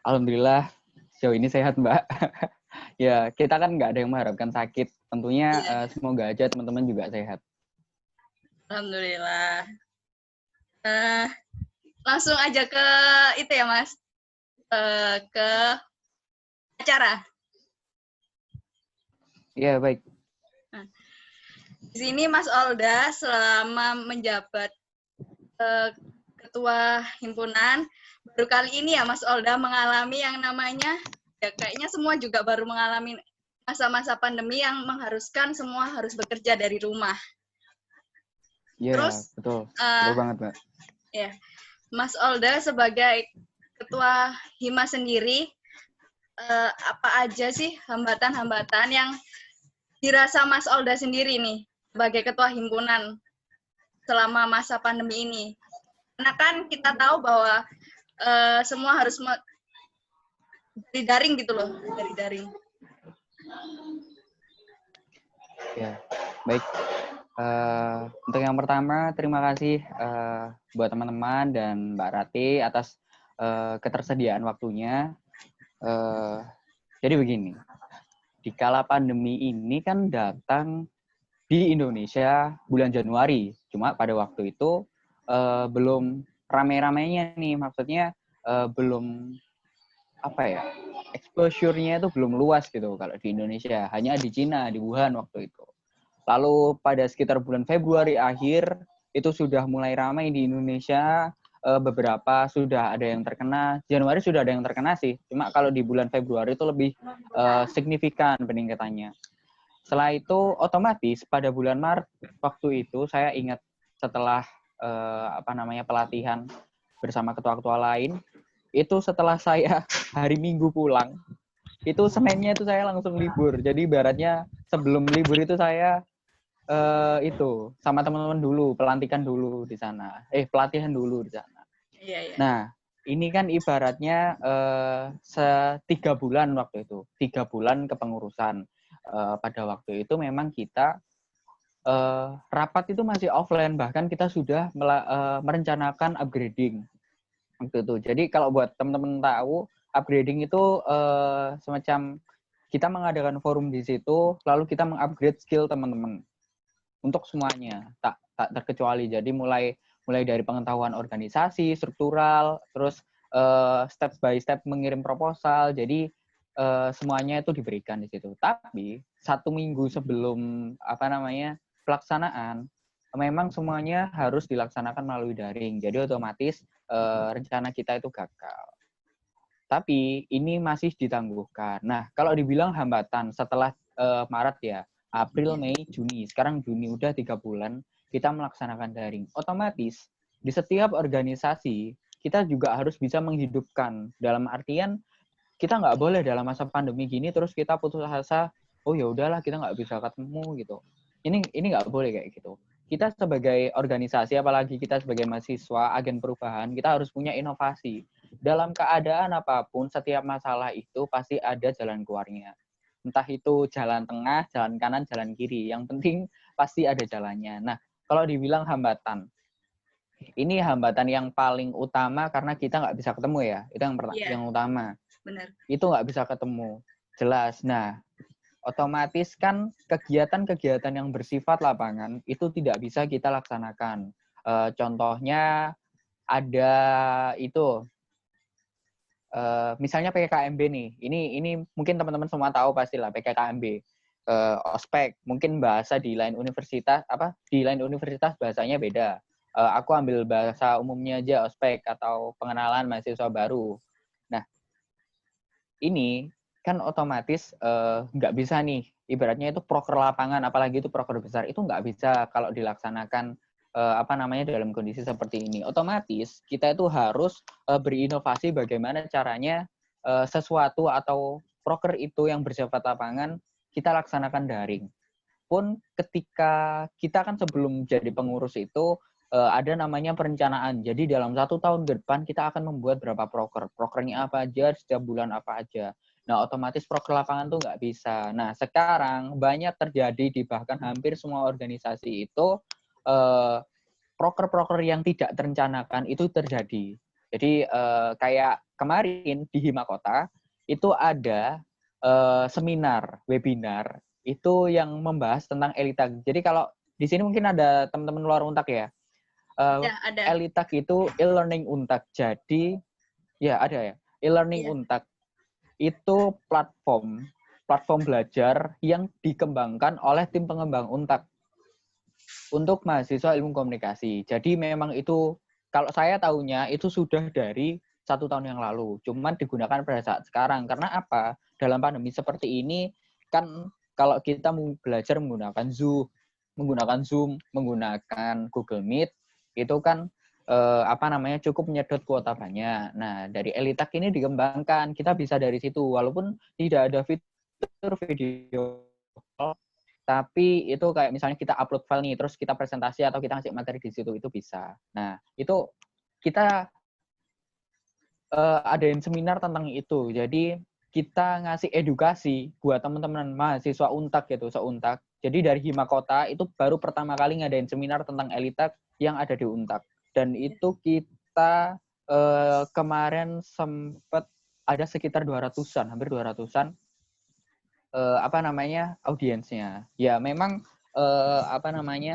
Alhamdulillah sejauh ini sehat, Mbak. Ya, kita kan nggak ada yang mengharapkan sakit. Tentunya semoga aja teman-teman juga sehat. Alhamdulillah. Langsung aja ke itu ya, Mas. Ke acara. Iya, baik. Di sini Mas Olda selama menjabat ketua himpunan, baru kali ini ya Mas Olda mengalami yang namanya, ya kayaknya semua juga baru mengalami masa-masa pandemi yang mengharuskan semua harus bekerja dari rumah. Iya, Terus, betul. Betul banget, Mbak. Ya, Mas Olda sebagai ketua Hima sendiri, apa aja sih hambatan-hambatan yang dirasa Mas Olda sendiri nih sebagai ketua himpunan selama masa pandemi ini? Karena kan kita tahu bahwa semua harus dari daring gitu loh, dari daring. Ya, baik. Untuk yang pertama, terima kasih buat teman-teman dan Mbak Rati atas ketersediaan waktunya. Jadi begini, di kala pandemi ini kan datang di Indonesia bulan Januari. Cuma pada waktu itu belum rame-ramenya nih, maksudnya belum apa ya, exposure-nya itu belum luas gitu kalau di Indonesia. Hanya di Cina, di Wuhan waktu itu. Lalu pada sekitar bulan Februari akhir itu sudah mulai ramai di Indonesia, beberapa sudah ada yang terkena. Januari sudah ada yang terkena sih, cuma kalau di bulan Februari itu lebih signifikan peningkatannya. Setelah itu otomatis pada bulan Maret waktu itu saya ingat setelah pelatihan bersama ketua-ketua lain, itu setelah saya hari Minggu pulang, itu Seninnya itu saya langsung libur. Jadi ibaratnya sebelum libur itu saya itu sama teman-teman dulu, pelatihan dulu di sana. Iya, iya. Nah, ini kan ibaratnya 3 bulan waktu itu, 3 bulan kepengurusan. Pada waktu itu memang kita rapat itu masih offline, bahkan kita sudah merencanakan upgrading waktu itu. Jadi kalau buat teman-teman tahu, upgrading itu semacam kita mengadakan forum di situ, lalu kita mengupgrade skill teman-teman untuk semuanya, tak terkecuali. Jadi mulai dari pengetahuan organisasi, struktural, terus step by step mengirim proposal. Jadi semuanya itu diberikan di situ. Tapi 1 minggu sebelum pelaksanaan, memang semuanya harus dilaksanakan melalui daring. Jadi otomatis rencana kita itu gagal. Tapi ini masih ditangguhkan. Nah, kalau dibilang hambatan setelah Maret ya, April, Mei, Juni. Sekarang Juni udah 3 bulan kita melaksanakan daring. Otomatis di setiap organisasi kita juga harus bisa menghidupkan. Dalam artian kita nggak boleh dalam masa pandemi gini terus kita putus asa, oh ya udahlah kita nggak bisa ketemu gitu. Ini nggak boleh kayak gitu. Kita sebagai organisasi, apalagi kita sebagai mahasiswa, agen perubahan, kita harus punya inovasi. Dalam keadaan apapun, setiap masalah itu pasti ada jalan keluarnya. Entah itu jalan tengah, jalan kanan, jalan kiri. Yang penting pasti ada jalannya. Nah, kalau dibilang hambatan, ini hambatan yang paling utama karena kita nggak bisa ketemu ya. Itu yang utama. Benar. Itu nggak bisa ketemu. Jelas. Nah, otomatis kan kegiatan-kegiatan yang bersifat lapangan itu tidak bisa kita laksanakan. Contohnya ada itu, misalnya PKKMB nih. Ini mungkin teman-teman semua tahu pastilah PKKMB. Ospek, mungkin bahasa di lain universitas bahasanya beda. Aku ambil bahasa umumnya aja, ospek atau pengenalan mahasiswa baru. Nah, ini kan otomatis nggak bisa nih, ibaratnya itu proker lapangan, apalagi itu proker besar, itu nggak bisa kalau dilaksanakan dalam kondisi seperti ini. Otomatis kita itu harus berinovasi bagaimana caranya sesuatu atau proker itu yang bersifat lapangan kita laksanakan daring. Pun ketika kita kan sebelum jadi pengurus itu ada namanya perencanaan. Jadi dalam 1 tahun ke depan kita akan membuat berapa proker. Prokernya apa aja, setiap bulan apa aja. Nah, otomatis proker lapangan tuh nggak bisa. Nah, sekarang banyak terjadi di bahkan hampir semua organisasi itu proker-proker yang tidak terencanakan itu terjadi. Jadi kayak kemarin di Himakota itu ada seminar, webinar itu yang membahas tentang Elitak. Jadi kalau di sini mungkin ada teman-teman luar Untak ya. Ya, ada. Elitak itu e-learning Untak. Jadi ya ada ya. E-learning Iya. Untak itu platform belajar yang dikembangkan oleh tim pengembang Untak untuk mahasiswa ilmu komunikasi. Jadi memang itu kalau saya tahunya itu sudah dari 1 tahun yang lalu. Cuman digunakan pada saat sekarang. Karena apa? Dalam pandemi seperti ini kan kalau kita mau belajar menggunakan Zoom, menggunakan Google Meet, itu kan cukup menyedot kuota banyak. Nah, dari Elitak ini dikembangkan, kita bisa dari situ walaupun tidak ada fitur video call, tapi itu kayak misalnya kita upload file nih, terus kita presentasi atau kita ngasih materi di situ, itu bisa. Nah, itu kita adain seminar tentang itu. Jadi kita ngasih edukasi buat teman-teman mahasiswa Untak gitu, seuntak. Jadi dari Himakota itu baru pertama kali ngadain seminar tentang Elitak yang ada di Untak. Dan itu kita kemarin sempat ada sekitar 200-an, hampir 200-an audiensnya. Ya memang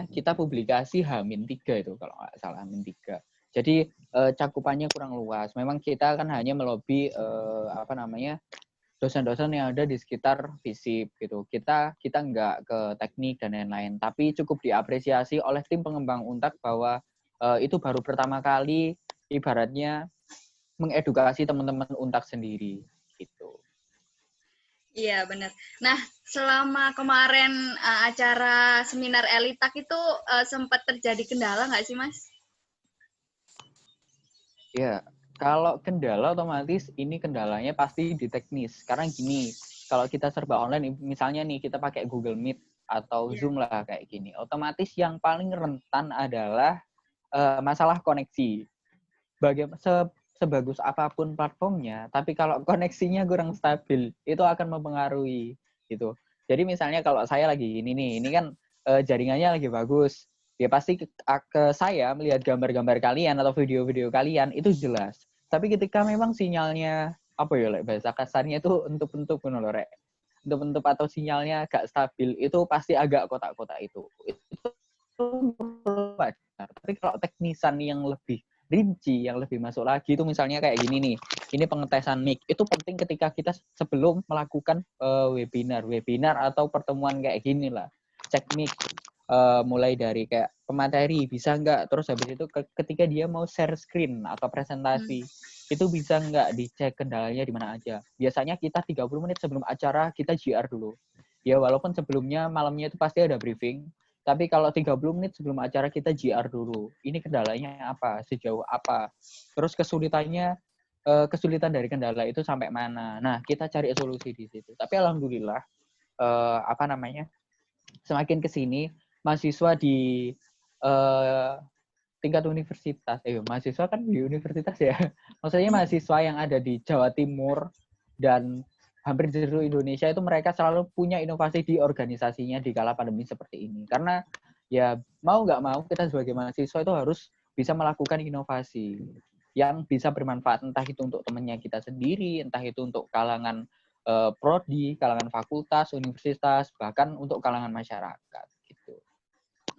kita publikasi H-3 itu kalau nggak salah H-3. Jadi cakupannya kurang luas. Memang kita kan hanya melobi dosen-dosen yang ada di sekitar FISIP gitu. Kita nggak ke teknik dan lain-lain, tapi cukup diapresiasi oleh tim pengembang Untak bahwa itu baru pertama kali ibaratnya mengedukasi teman-teman Untak sendiri gitu. Iya, benar. Nah, selama kemarin acara seminar Elitak itu sempat terjadi kendala nggak sih, Mas? Ya, kalau kendala otomatis ini kendalanya pasti di teknis. Karena gini, kalau kita serba online, misalnya nih kita pakai Google Meet atau Iya. Zoom lah kayak gini, otomatis yang paling rentan adalah masalah koneksi. Sebagus apapun platformnya, tapi kalau koneksinya kurang stabil, itu akan mempengaruhi gitu. Jadi misalnya kalau saya lagi ini kan jaringannya lagi bagus, ya pasti ke saya melihat gambar-gambar kalian atau video-video kalian itu jelas. Tapi ketika memang sinyalnya bahasa kasarnya itu untuk untuk atau sinyalnya agak stabil, itu pasti agak kotak-kotak itu. Itu wajar. Tapi kalau teknisan yang lebih rinci, yang lebih masuk lagi itu misalnya kayak gini nih, ini pengetesan mic, itu penting ketika kita sebelum melakukan webinar atau pertemuan kayak gini lah, cek mic, mulai dari kayak pemateri bisa nggak, terus habis itu ketika dia mau share screen atau presentasi, itu bisa nggak dicek kendalanya di mana aja. Biasanya kita 30 menit sebelum acara kita GR dulu. Ya walaupun sebelumnya malamnya itu pasti ada briefing, tapi kalau 30 menit sebelum acara kita GR dulu. Ini kendalanya apa? Sejauh apa? Terus kesulitan dari kendala itu sampai mana? Nah, kita cari solusi di situ. Tapi alhamdulillah semakin ke sini mahasiswa di tingkat universitas, mahasiswa kan di universitas ya. Maksudnya mahasiswa yang ada di Jawa Timur dan hampir di seluruh Indonesia itu mereka selalu punya inovasi di organisasinya di kala pandemi seperti ini. Karena ya mau nggak mau kita sebagai mahasiswa itu harus bisa melakukan inovasi yang bisa bermanfaat, entah itu untuk temannya kita sendiri, entah itu untuk kalangan prodi, kalangan fakultas, universitas, bahkan untuk kalangan masyarakat gitu.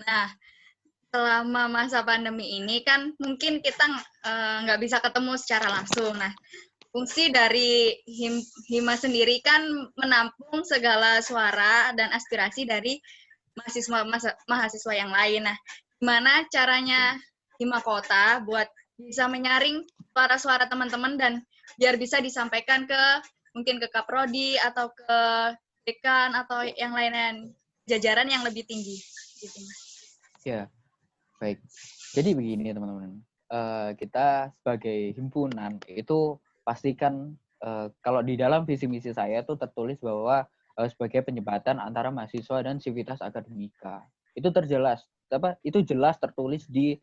Nah, selama masa pandemi ini kan mungkin kita nggak bisa ketemu secara langsung. Nah, fungsi dari Hima sendiri kan menampung segala suara dan aspirasi dari mahasiswa yang lain. Nah, gimana caranya Himakota buat bisa menyaring suara-suara teman-teman dan biar bisa disampaikan mungkin ke Kaprodi atau ke dekan atau yang lain-lain jajaran yang lebih tinggi gitu. Ya, baik. Jadi begini teman-teman, kita sebagai himpunan itu pastikan kalau di dalam visi misi saya itu tertulis bahwa sebagai penyebatan antara mahasiswa dan sivitas akademika. Itu itu jelas tertulis di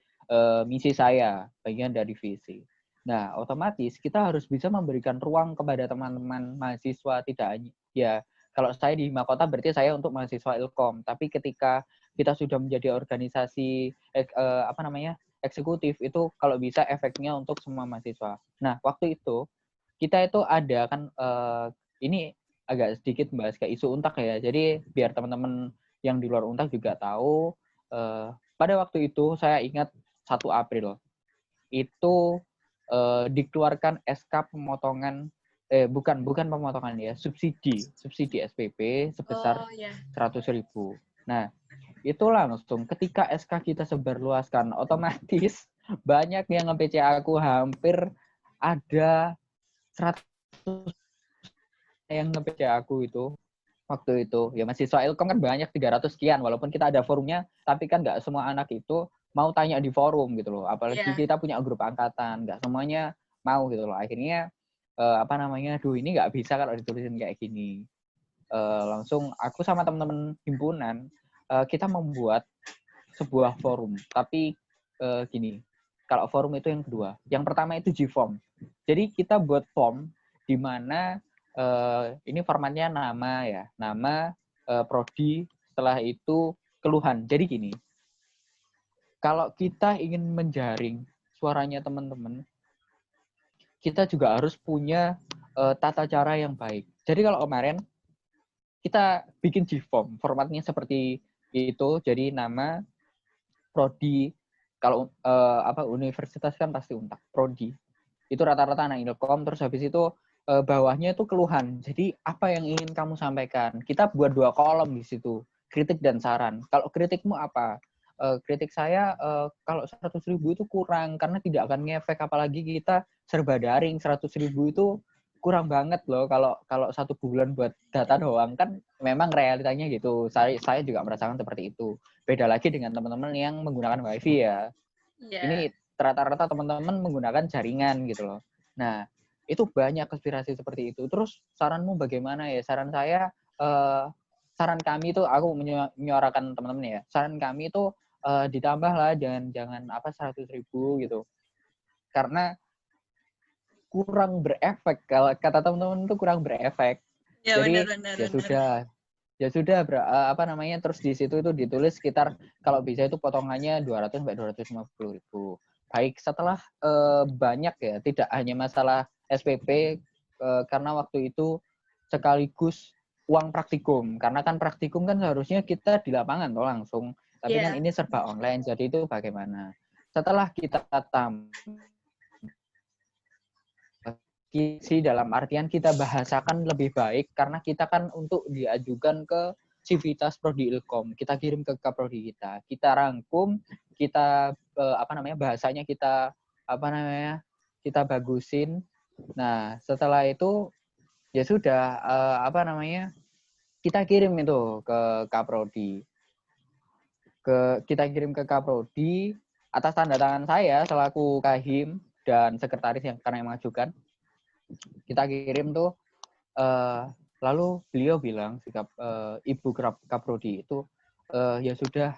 misi saya, bagian dari visi. Nah, otomatis kita harus bisa memberikan ruang kepada teman-teman mahasiswa, tidak hanya ya kalau saya di Himakota berarti saya untuk mahasiswa Ilkom, tapi ketika kita sudah menjadi organisasi eksekutif itu kalau bisa efeknya untuk semua mahasiswa. Nah, waktu itu kita itu ada kan ini agak sedikit membahas ke isu Untak ya. Jadi biar teman-teman yang di luar Untak juga tahu pada waktu itu saya ingat 1 April itu dikeluarkan SK pemotongan bukan pemotongan ya, subsidi SPP sebesar 100.000. Nah, itu langsung ketika SK kita sebarluaskan, otomatis banyak yang nge-PC aku, hampir ada 100 yang nge-PC aku itu waktu itu. Ya mahasiswa Ilkom kan banyak 300 sekian, walaupun kita ada forumnya, tapi kan nggak semua anak itu mau tanya di forum gitu loh. Apalagi kita punya grup angkatan, nggak semuanya mau gitu loh. Akhirnya duh ini nggak bisa kalau ditulisin kayak gini. Langsung aku sama teman-teman himpunan kita membuat sebuah forum. Tapi gini, kalau forum itu yang kedua. Yang pertama itu G-Form. Jadi kita buat form di mana ini formatnya nama prodi, setelah itu keluhan. Jadi gini, kalau kita ingin menjaring suaranya teman-teman, kita juga harus punya tata cara yang baik. Jadi kalau kemarin kita bikin G-Form, formatnya seperti itu, jadi nama, prodi, kalau universitas kan pasti Untak, prodi. Itu rata-rata anak Ilkom, terus habis itu bawahnya itu keluhan. Jadi apa yang ingin kamu sampaikan? Kita buat 2 kolom di situ, kritik dan saran. Kalau kritikmu apa? Kritik saya kalau 100.000 itu kurang karena tidak akan ngefek, apalagi kita serba daring. 100.000 itu kurang banget loh kalau 1 bulan buat data doang, kan memang realitanya gitu. Saya juga merasakan seperti itu. Beda lagi dengan teman-teman yang menggunakan wifi ya. Ini rata-rata teman-teman menggunakan jaringan gitu loh. Nah, itu banyak konspirasi seperti itu. Terus saranmu bagaimana ya? Saran saya, saran kami itu, aku menyuarakan teman-teman ya, saran kami itu ditambahlah, jangan 100.000 gitu. Karena kurang berefek, kalau kata teman-teman itu kurang berefek. Jadi ya sudah terus di situ itu ditulis sekitar kalau bisa itu potongannya 200 sampai 250.000. Baik, setelah banyak ya, tidak hanya masalah SPP karena waktu itu sekaligus uang praktikum, karena kan praktikum kan seharusnya kita di lapangan toh langsung, tapi kan ini serba online, jadi itu bagaimana? Setelah kita dalam artian kita bahasakan lebih baik, karena kita kan untuk diajukan ke Civitas Prodi Ilkom, kita kirim ke Kaprodi kita rangkum, kita bahasanya kita kita bagusin. Nah, setelah itu ya sudah kita kirim itu ke Kaprodi. Kita kirim ke Kaprodi atas tanda tangan saya selaku Kahim dan sekretaris yang mengajukan. Kita kirim tuh, lalu beliau bilang, Ibu Kaprodi itu, ya sudah,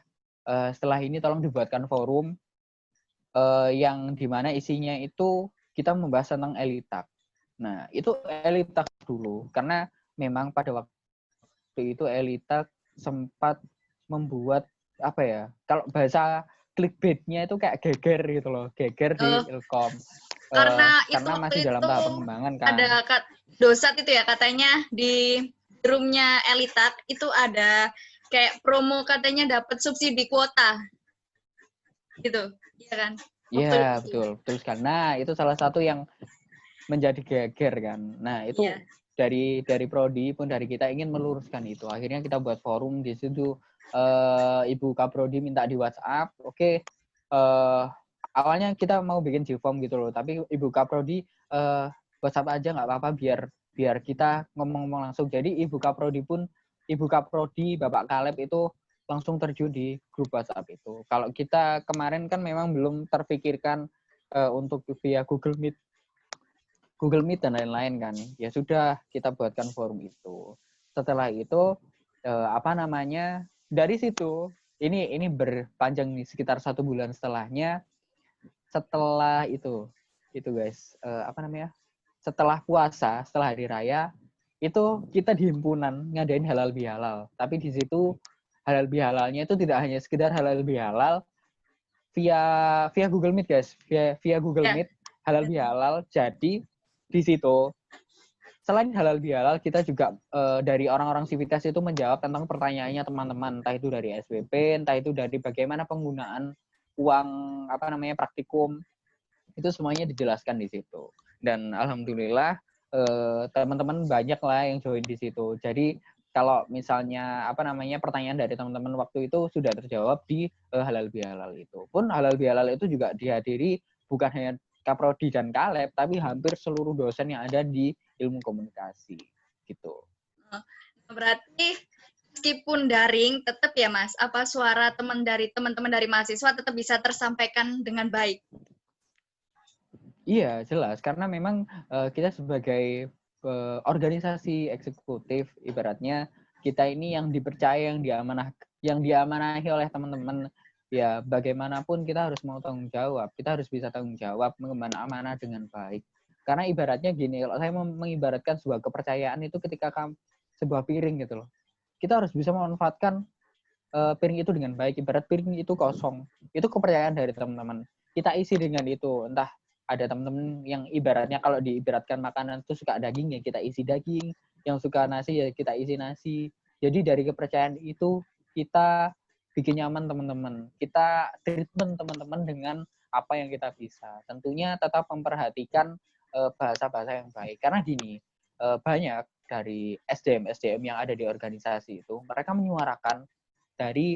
setelah ini tolong dibuatkan forum yang dimana isinya itu kita membahas tentang elitak. Nah, itu elitak dulu, karena memang pada waktu itu elitak sempat membuat kalau bahasa clickbait-nya itu kayak geger gitu loh, geger di Ilkom. Karena masih dalam tahap pengembangan kan. Ada dosat itu ya, katanya di roomnya Elitak itu ada kayak promo, katanya dapat subsidi kuota gitu, iya kan? Iya, betul sekali. Nah, itu salah satu yang menjadi geger kan. Nah, itu dari prodi pun dari kita ingin meluruskan itu. Akhirnya kita buat forum di situ. Ibu Kaprodi minta di WhatsApp. Oke, awalnya kita mau bikin G-Form gitu loh, tapi Ibu Kaprodi WhatsApp aja nggak apa-apa, biar kita ngomong-ngomong langsung. Jadi Ibu Kaprodi Bapak Kaleb itu langsung terjun di grup WhatsApp itu. Kalau kita kemarin kan memang belum terpikirkan untuk via Google Meet dan lain-lain kan. Ya sudah, kita buatkan forum itu. Setelah itu dari situ ini berpanjang nih, sekitar 1 bulan setelahnya. Setelah itu guys, setelah puasa, setelah hari raya, itu kita di himpunan ngadain halal bihalal. Tapi di situ halal bihalalnya itu tidak hanya sekedar halal bihalal, via Google Meet guys, via Google Ya. Meet halal bihalal. Jadi di situ selain halal bihalal, kita juga dari orang-orang Civitas itu menjawab tentang pertanyaannya teman-teman, entah itu dari SWP, entah itu dari bagaimana penggunaan uang praktikum, itu semuanya dijelaskan di situ. Dan alhamdulillah teman-teman banyak lah yang join di situ. Jadi kalau misalnya pertanyaan dari teman-teman waktu itu sudah terjawab di halal bihalal itu. Pun halal bihalal itu juga dihadiri bukan hanya Kaprodi dan Kaleb, tapi hampir seluruh dosen yang ada di ilmu komunikasi gitu. Berarti meskipun daring tetap ya Mas, apa suara teman-teman dari mahasiswa tetap bisa tersampaikan dengan baik? Iya, jelas karena memang kita sebagai organisasi eksekutif, ibaratnya kita ini yang dipercaya, yang diamanahi oleh teman-teman. Ya, bagaimanapun kita harus mau tanggung jawab. Kita harus bisa tanggung jawab mengemban amanah dengan baik. Karena ibaratnya gini, kalau saya mau mengibaratkan sebuah kepercayaan itu ketika sebuah piring gitu loh. Kita harus bisa memanfaatkan piring itu dengan baik. Ibarat piring itu kosong. Itu kepercayaan dari teman-teman. Kita isi dengan itu. Entah ada teman-teman yang ibaratnya kalau diibaratkan makanan itu suka daging, ya kita isi daging. Yang suka nasi, ya kita isi nasi. Jadi dari kepercayaan itu kita bikin nyaman teman-teman. Kita treatment teman-teman dengan apa yang kita bisa. Tentunya tetap memperhatikan bahasa-bahasa yang baik. Karena gini, banyak dari SDM yang ada di organisasi itu, mereka menyuarakan dari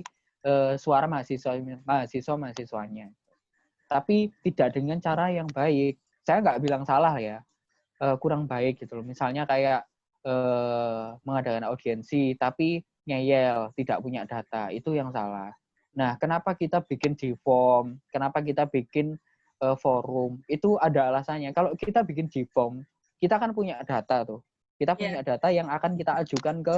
suara mahasiswanya. Tapi tidak dengan cara yang baik. Saya nggak bilang salah ya, kurang baik gitu loh. Misalnya kayak mengadakan audiensi, tapi ngeyel, tidak punya data, itu yang salah. Nah, kenapa kita bikin G-form? Kenapa kita bikin forum? Itu ada alasannya. Kalau kita bikin G-form, kita kan punya data tuh. Kita punya data yang akan kita ajukan ke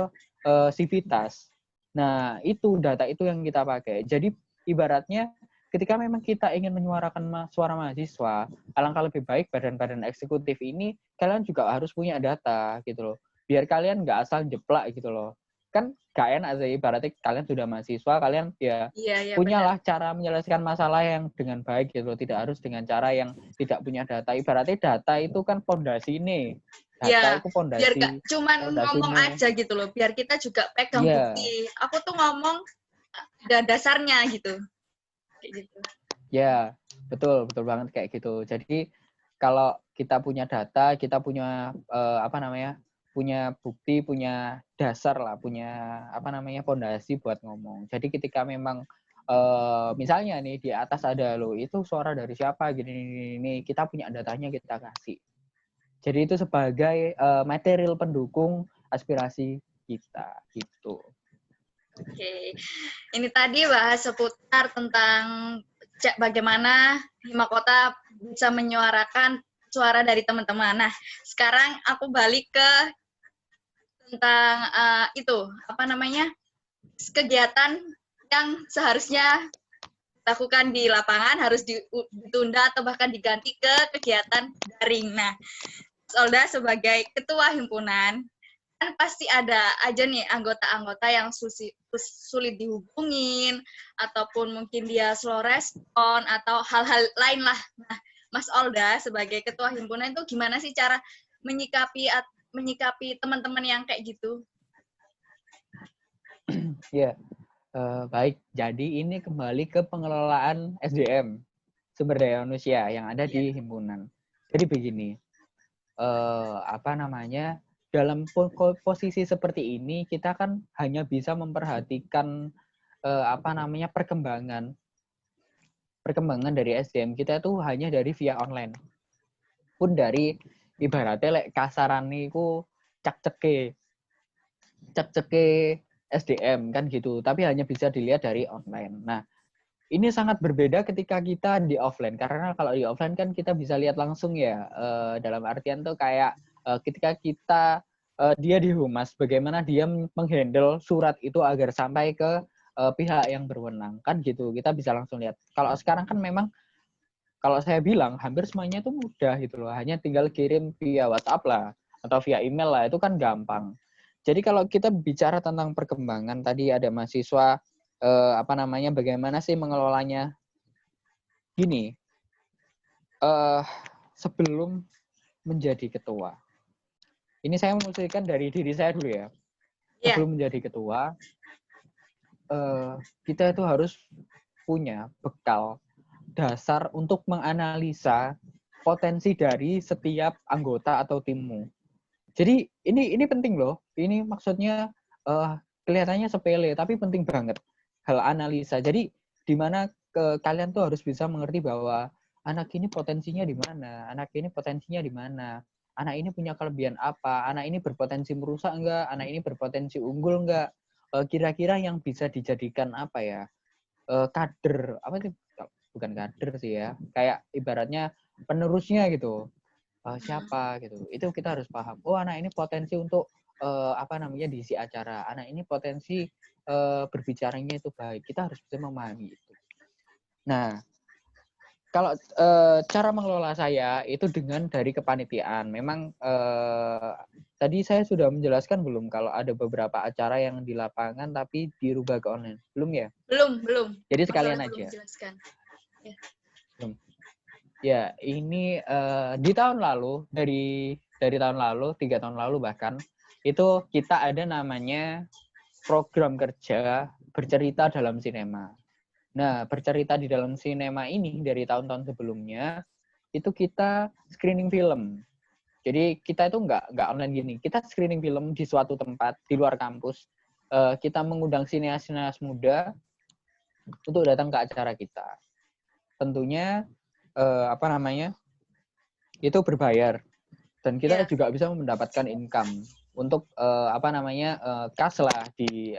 Civitas. Nah, itu data itu yang kita pakai. Jadi, ibaratnya ketika memang kita ingin menyuarakan suara mahasiswa, alangkah lebih baik badan-badan eksekutif ini, kalian juga harus punya data gitu loh. Biar kalian nggak asal jeplak gitu loh. Kan gak enak sih, ibaratnya kalian sudah mahasiswa, kalian ya punyalah cara menyelesaikan masalah yang dengan baik gitu loh. Tidak harus dengan cara yang tidak punya data. Ibaratnya data itu kan pondasi nih. Data itu pondasi. Biar gak cuman ngomong aja gitu loh. Biar kita juga pegang bukti. Aku tuh ngomong ada dasarnya gitu. Kayak gitu. Ya, betul banget kayak gitu. Jadi kalau kita punya data, kita punya punya bukti, punya dasar lah, punya pondasi buat ngomong. Jadi ketika memang misalnya nih di atas ada loh, itu suara dari siapa gini, kita punya datanya, kita kasih. Jadi itu sebagai material pendukung aspirasi kita gitu. Oke. Ini tadi bahas seputar tentang bagaimana Himakota bisa menyuarakan suara dari teman-teman. Nah, sekarang aku balik ke tentang kegiatan yang seharusnya dilakukan di lapangan harus ditunda atau bahkan diganti ke kegiatan daring. Nah, Olda sebagai ketua himpunan, kan pasti ada aja nih anggota-anggota yang sulit dihubungin, ataupun mungkin dia slow respon, atau hal-hal lain lah. Nah, Mas Olda sebagai ketua himpunan itu gimana sih cara menyikapi teman-teman yang kayak gitu? Ya, baik. Jadi ini kembali ke pengelolaan SDM, sumber daya manusia yang ada di himpunan. Jadi begini, dalam posisi seperti ini kita kan hanya bisa memperhatikan perkembangan dari SDM kita itu hanya dari via online. Pun dari ibaratnya kasaran niku cek-ceke SDM kan gitu, tapi hanya bisa dilihat dari online. Nah, ini sangat berbeda ketika kita di offline, karena kalau di offline kan kita bisa lihat langsung ya, dalam artian tuh kayak ketika dia di humas, bagaimana dia menghandle surat itu agar sampai ke pihak yang berwenang, kan gitu, kita bisa langsung lihat. Kalau sekarang kan memang, kalau saya bilang hampir semuanya itu mudah gitu loh, hanya tinggal kirim via WhatsApp lah, atau via email lah, itu kan gampang. Jadi kalau kita bicara tentang perkembangan, tadi ada mahasiswa bagaimana sih mengelolanya gini, sebelum menjadi ketua, ini saya mengusulkan dari diri saya dulu ya. Iya. Sebelum menjadi ketua, kita itu harus punya bekal dasar untuk menganalisa potensi dari setiap anggota atau timmu. Jadi ini penting loh. Ini maksudnya kelihatannya sepele tapi penting banget hal analisa. Jadi di mana kalian tuh harus bisa mengerti bahwa anak ini potensinya di mana, anak ini potensinya di mana, anak ini punya kelebihan apa, anak ini berpotensi merusak enggak, anak ini berpotensi unggul enggak, kira-kira yang bisa dijadikan apa ya, kader, apa sih, bukan kader sih ya, kayak ibaratnya penerusnya gitu, siapa gitu, itu kita harus paham. Oh, anak ini potensi untuk diisi acara, anak ini potensi berbicaranya itu baik, kita harus bisa memahami itu. Nah, kalau cara mengelola saya itu dengan dari kepanitiaan. Memang tadi saya sudah menjelaskan belum kalau ada beberapa acara yang di lapangan tapi dirubah ke online. Belum ya? Belum. Jadi Mas sekalian Olda aja. belum jelaskan. Ya. Belum. Ya, ini di tahun lalu, dari tahun lalu, 3 tahun lalu bahkan, itu kita ada namanya program kerja bercerita dalam sinema. Nah, bercerita di dalam sinema ini dari tahun-tahun sebelumnya, itu kita screening film. Jadi kita itu nggak online gini, kita screening film di suatu tempat, di luar kampus. Kita mengundang sineas-sineas muda untuk datang ke acara kita. Tentunya, itu berbayar. Dan kita juga bisa mendapatkan income untuk, kas lah di,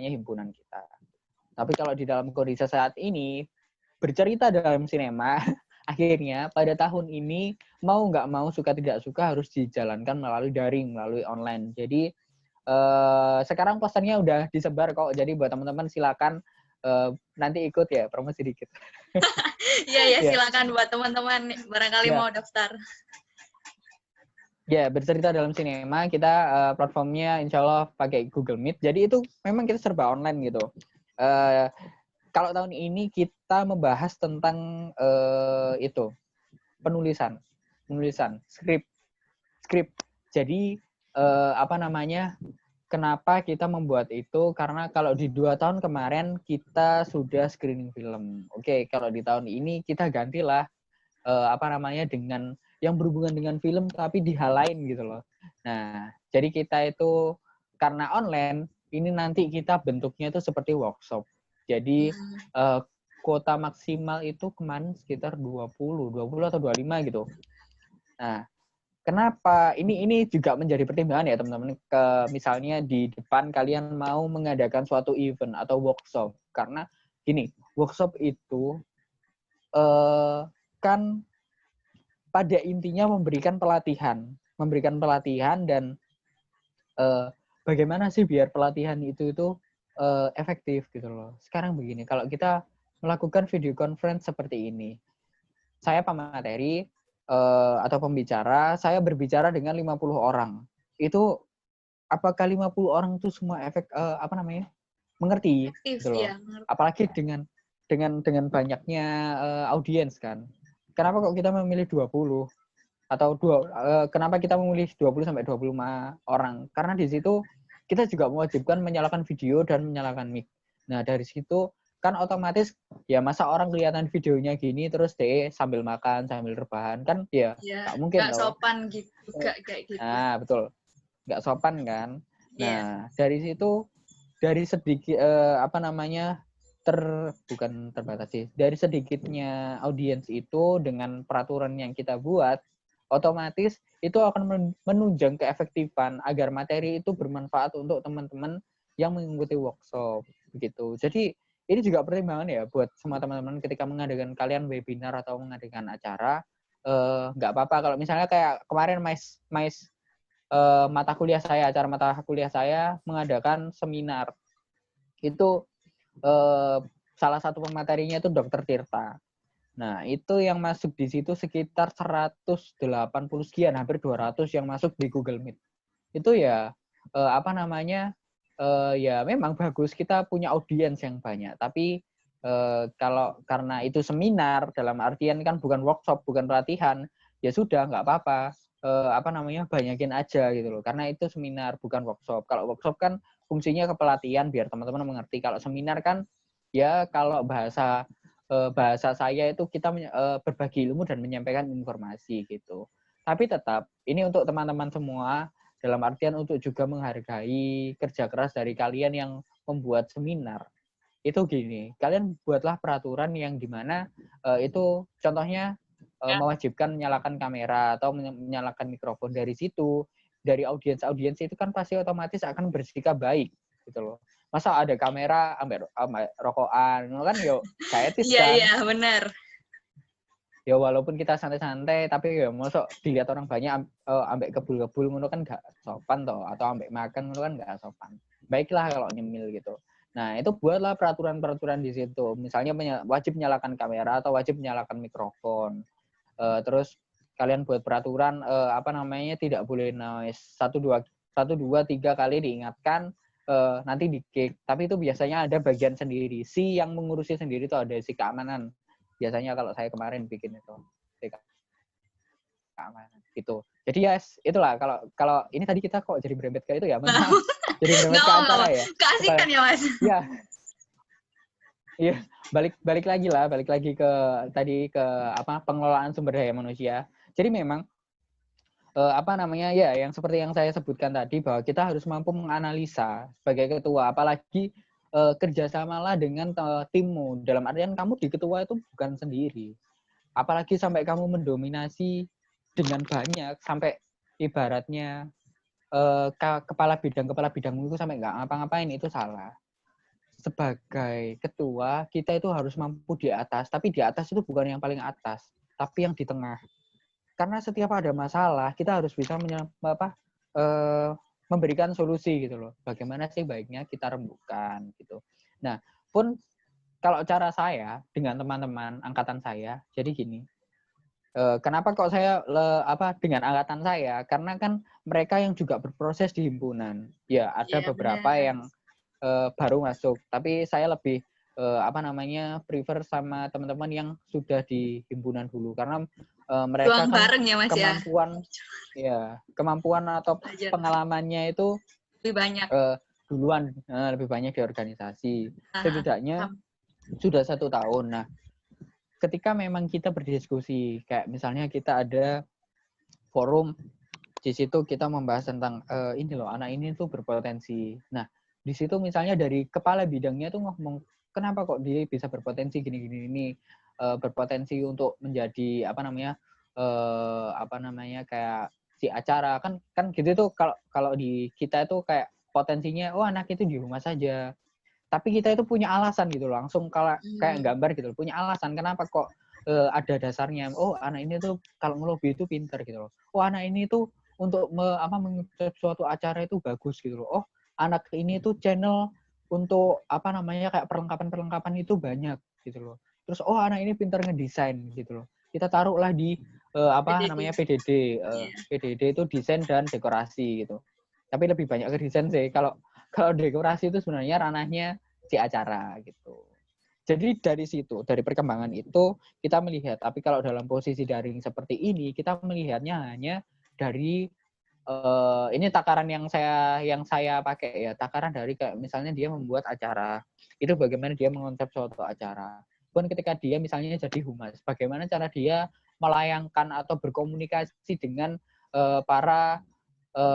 himpunan kita. Tapi kalau di dalam kondisi saat ini, bercerita dalam sinema, akhirnya pada tahun ini, mau nggak mau, suka tidak suka, harus dijalankan melalui daring, melalui online. Jadi, sekarang posternya udah disebar kok, jadi buat teman-teman silakan nanti ikut ya, promosi sedikit. Iya, silakan buat teman-teman barangkali mau daftar. Ya, bercerita dalam sinema, kita platformnya insya Allah pakai Google Meet. Jadi itu memang kita serba online gitu. Kalau tahun ini kita membahas tentang penulisan, skrip. Jadi kenapa kita membuat itu? Karena kalau di 2 tahun kemarin kita sudah screening film. Oke, kalau di tahun ini kita gantilah dengan yang berhubungan dengan film tapi di hal lain gitu loh. Nah, jadi kita itu karena online, ini nanti kita bentuknya itu seperti workshop. Jadi kuota maksimal itu kemarin sekitar 20 atau 25 gitu. Nah, kenapa ini juga menjadi pertimbangan ya teman-teman, misalnya di depan kalian mau mengadakan suatu event atau workshop, karena gini, workshop itu kan pada intinya memberikan pelatihan dan bagaimana sih biar pelatihan itu efektif gitu loh. Sekarang begini, kalau kita melakukan video conference seperti ini, saya pemateri atau pembicara, saya berbicara dengan 50 orang. Itu apakah 50 orang itu semua mengerti gitu loh. Ya, Apalagi dengan banyaknya audiens kan. Kenapa kok kita memilih 20? Atau kenapa kita memilih 20 sampai 25 orang? Karena di situ kita juga mewajibkan menyalakan video dan menyalakan mic. Nah, dari situ kan otomatis ya masa orang kelihatan videonya gini terus sambil makan, sambil rebahan kan ya nggak mungkin nggak sopan gitu, kayak gitu. Nah, betul. Nggak sopan kan? Nah, dari situ dari sedikit bukan terbatas sih. Dari sedikitnya audiens itu dengan peraturan yang kita buat, otomatis itu akan menunjang keefektifan agar materi itu bermanfaat untuk teman-teman yang mengikuti workshop begitu. Jadi ini juga pertimbangan ya buat semua teman-teman ketika mengadakan kalian webinar atau mengadakan acara, nggak apa-apa kalau misalnya kayak kemarin acara mata kuliah saya mengadakan seminar. Itu salah satu pematerinya itu Dr. Tirta. Nah, itu yang masuk di situ sekitar 180 sekian, hampir 200 yang masuk di Google Meet. Itu ya ya memang bagus kita punya audiens yang banyak, tapi Kalau karena itu seminar, dalam artian kan bukan workshop, bukan pelatihan, ya sudah nggak apa-apa. Banyakin aja gitu loh. Karena itu seminar, bukan workshop. Kalau workshop kan fungsinya kepelatihan biar teman-teman mengerti. Kalau seminar kan ya kalau bahasa saya itu kita berbagi ilmu dan menyampaikan informasi gitu. Tapi tetap ini untuk teman-teman semua dalam artian untuk juga menghargai kerja keras dari kalian yang membuat seminar. Itu gini, kalian buatlah peraturan yang dimana itu contohnya mewajibkan menyalakan kamera atau menyalakan mikrofon. Dari situ, dari audiens itu kan pasti otomatis akan bersikap baik gitu loh. Masa ada kamera ambek rokokan kan yo gak etis Iya, kan. iya, benar. Ya walaupun kita santai-santai tapi ya mosok dilihat orang banyak ambek kebul-kebul ngono kan gak sopan toh, atau ambek makan ngono kan gak sopan. Baiklah kalau nyemil gitu. Nah, itu buatlah peraturan-peraturan di situ. Misalnya wajib menyalakan kamera atau wajib menyalakan mikrofon. Terus kalian buat peraturan tidak boleh noise. 1 2 3 kali diingatkan, nanti di-kick. Tapi itu biasanya ada bagian sendiri. Si yang mengurusi sendiri itu ada si keamanan. Biasanya kalau saya kemarin bikin itu si keamanan gitu. Jadi ya itulah kalau ini tadi kita kok jadi berembet ke itu ya. Maaf. Jadi berembet Nggak ke apa-apa. acara ya. Keasikan ya, Mas. Iya. Iya, balik lagi ke tadi ke pengelolaan sumber daya manusia. Jadi memang yang seperti yang saya sebutkan tadi bahwa kita harus mampu menganalisa sebagai ketua, apalagi kerjasamalah dengan timmu. Dalam artian kamu di ketua itu bukan sendiri, apalagi sampai kamu mendominasi dengan banyak sampai ibaratnya kepala bidangmu itu sampai nggak ngapa-ngapain, itu salah. Sebagai ketua, kita itu harus mampu di atas, tapi di atas itu bukan yang paling atas, tapi yang di tengah. Karena setiap ada masalah, kita harus bisa memberikan solusi gitu loh. Bagaimana sih baiknya kita rembukan gitu. Nah, pun kalau cara saya dengan teman-teman angkatan saya, jadi gini. Kenapa kok saya dengan angkatan saya? Karena kan mereka yang juga berproses di himpunan. Ya, ada beberapa benar. yang baru masuk, tapi saya lebih prefer sama teman-teman yang sudah di himpunan dulu karena mereka Juang kan bareng ya, Mas kemampuan atau Belajar pengalamannya itu lebih banyak. duluan lebih banyak di organisasi. Setidaknya sudah 1 tahun. Nah, ketika memang kita berdiskusi, kayak misalnya kita ada forum di situ kita membahas tentang ini loh, anak ini tuh berpotensi. Nah, di situ misalnya dari kepala bidangnya tuh ngomong kenapa kok dia bisa berpotensi gini-gini ini, berpotensi untuk menjadi kayak si acara kan gitu tuh. Kalau di kita itu kayak potensinya anak itu di rumah saja. Tapi kita itu punya alasan gitu loh, langsung kayak gambar gitu loh, punya alasan kenapa kok ada dasarnya. Anak ini tuh kalau ngelobi itu pinter gitu loh. Anak ini tuh untuk mengecap suatu acara itu bagus gitu loh. Anak ini tuh channel untuk kayak perlengkapan itu banyak gitu loh. Terus anak ini pinter ngedesain gitu loh. Kita taruhlah di PDD. PDD itu desain dan dekorasi gitu. Tapi lebih banyak ke desain sih. Kalau dekorasi itu sebenarnya ranahnya si acara gitu. Jadi dari situ, dari perkembangan itu kita melihat. Tapi kalau dalam posisi daring seperti ini, kita melihatnya hanya dari ini takaran yang saya pakai ya, takaran dari kayak misalnya dia membuat acara, itu bagaimana dia mengonsep suatu acara. Pun ketika dia misalnya jadi humas, bagaimana cara dia melayangkan atau berkomunikasi dengan para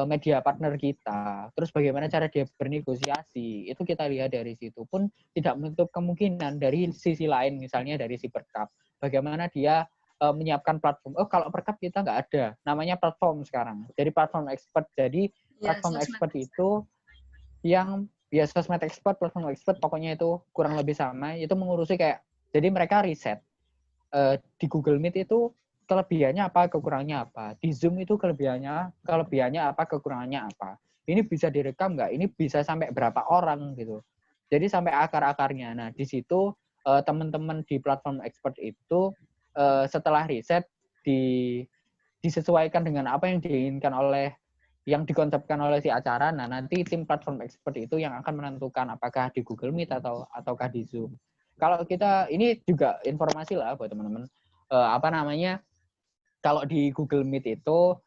media partner kita. Terus bagaimana cara dia bernegosiasi, itu kita lihat dari situ. Pun tidak menutup kemungkinan dari sisi lain, misalnya dari si Perkap. Bagaimana dia menyiapkan platform. Kalau Perkap kita nggak ada, namanya platform sekarang. Jadi platform expert. Jadi platform expert itu yang sosmed expert, platform expert, pokoknya itu kurang lebih sama. Itu mengurusi kayak, jadi mereka riset. Di Google Meet itu kelebihannya apa, kekurangannya apa. Di Zoom itu kelebihannya apa, kekurangannya apa. Ini bisa direkam nggak? Ini bisa sampai berapa orang gitu. Jadi sampai akar-akarnya. Nah, di situ teman-teman di platform expert itu setelah riset disesuaikan dengan apa yang diinginkan yang dikonsepkan oleh si acara. Nah, nanti tim platform expert itu yang akan menentukan apakah di Google Meet ataukah di Zoom. Kalau kita, ini juga informasi lah buat teman-teman, kalau di Google Meet itu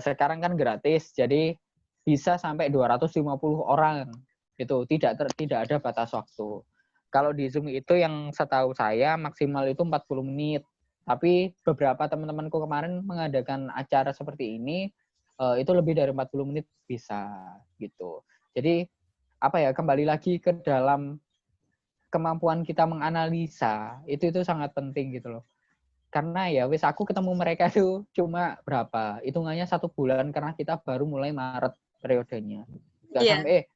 sekarang kan gratis, jadi bisa sampai 250 orang. Itu tidak ada batas waktu. Kalau di Zoom itu yang setahu saya maksimal itu 40 menit. Tapi beberapa teman-temanku kemarin mengadakan acara seperti ini, itu lebih dari 40 menit bisa gitu. Jadi kembali lagi ke dalam kemampuan kita menganalisa, itu sangat penting gitu loh. Karena ya wis aku ketemu mereka itu cuma berapa, hitungannya 1 bulan karena kita baru mulai Maret periodenya. Nggak Iya. sampai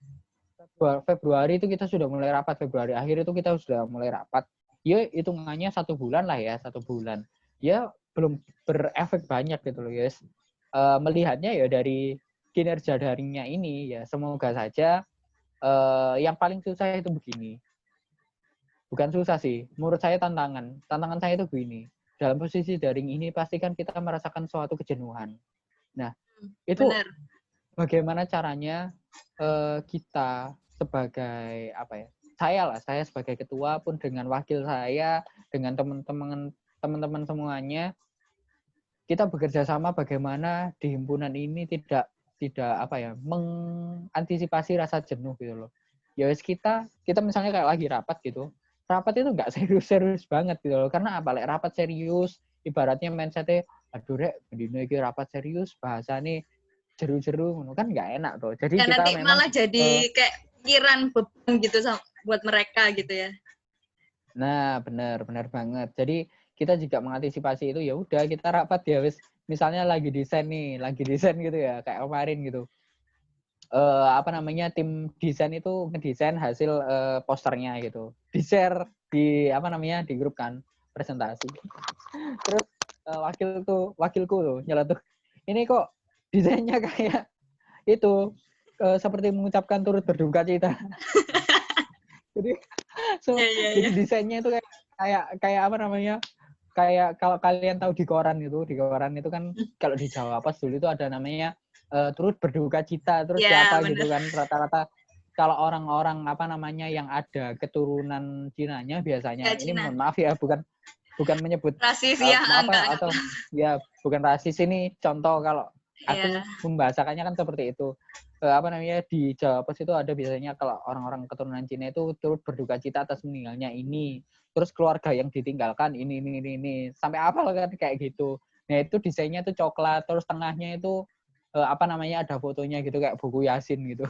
Februari itu kita sudah mulai rapat, Februari akhir itu kita sudah mulai rapat. Ya hitungannya 1 bulan lah ya, 1 bulan. Ya belum berefek banyak gitu loh, guys. Melihatnya ya dari kinerja daringnya ini ya, semoga saja yang paling susah itu begini. Bukan susah sih, menurut saya tantangan. Tantangan saya itu begini. Dalam posisi daring ini pastikan kita merasakan suatu kejenuhan. Nah, itu Benar. bagaimana caranya kita sebagai saya sebagai ketua pun dengan wakil saya, dengan teman-teman semuanya, kita bekerja sama bagaimana di himpunan ini tidak mengantisipasi rasa jenuh gitu loh. Ya wis kita misalnya kayak lagi rapat gitu. Rapat itu nggak serius-serius banget gitu loh. Karena rapat serius, ibaratnya mindset-nya aduh rek, dino iki rapat serius, bahasane jeru-jeru kan nggak enak tuh. Jadi Ya kita nanti memang malah jadi kayak pikiran beban gitu buat mereka gitu ya. Nah, benar banget. Jadi kita juga mengantisipasi itu, ya udah kita rapat ya wis, misalnya lagi desain gitu ya, kayak kemarin gitu. Tim desain itu ngedesain hasil posternya gitu. Di-share di grup kan, presentasi. Terus wakilku tuh nyeletuk, "Ini kok desainnya kayak itu seperti mengucapkan turut berduka cita." Jadi jadi desainnya itu kayak kayak kalau kalian tahu di koran itu kan kalau di Jawa pas dulu itu ada namanya turut berduka cita, terus siapa bener. gitu kan, rata-rata kalau orang-orang yang ada keturunan Cinanya biasanya, ini Cina. mohon maaf ya, bukan menyebut Rasis ya, enggak. atau ya bukan rasis, ini contoh kalau aku Iya. membahasakannya kan seperti itu. Di Jawa Pos itu ada biasanya kalau orang-orang keturunan Cina itu turut berduka cita atas meninggalnya ini, terus keluarga yang ditinggalkan ini sampai apa kan kayak gitu. Nah itu desainnya tuh coklat, terus tengahnya itu ada fotonya gitu kayak buku Yasin gitu.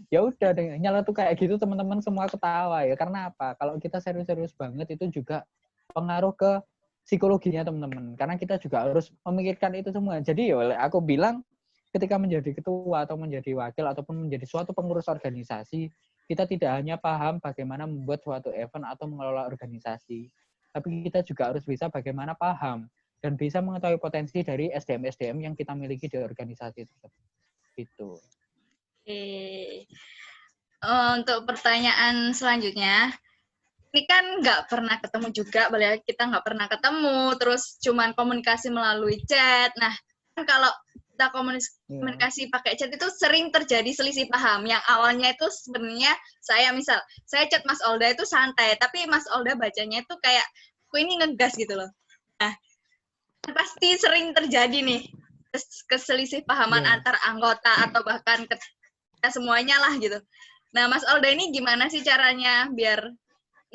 Ya udah deh, nyala tuh kayak gitu, teman-teman semua ketawa ya. Karena apa? Kalau kita serius-serius banget itu juga pengaruh ke psikologinya teman-teman. Karena kita juga harus memikirkan itu semua. Jadi ya aku bilang ketika menjadi ketua atau menjadi wakil ataupun menjadi suatu pengurus organisasi, kita tidak hanya paham bagaimana membuat suatu event atau mengelola organisasi, tapi kita juga harus bisa bagaimana paham dan bisa mengetahui potensi dari SDM-SDM yang kita miliki di organisasi tersebut. Gitu. Oke. Untuk pertanyaan selanjutnya, ini kan nggak pernah ketemu juga, balik kita nggak pernah ketemu, terus cuman komunikasi melalui chat. Nah, kan kalau kita komunikasi pakai chat itu sering terjadi selisih paham. Yang awalnya itu sebenarnya saya chat Mas Olda itu santai, tapi Mas Olda bacanya itu kayak, aku ini ngegas gitu loh. Nah, pasti sering terjadi nih keselisih pahaman antar anggota atau bahkan semuanya lah gitu. Nah, Mas Olda ini gimana sih caranya biar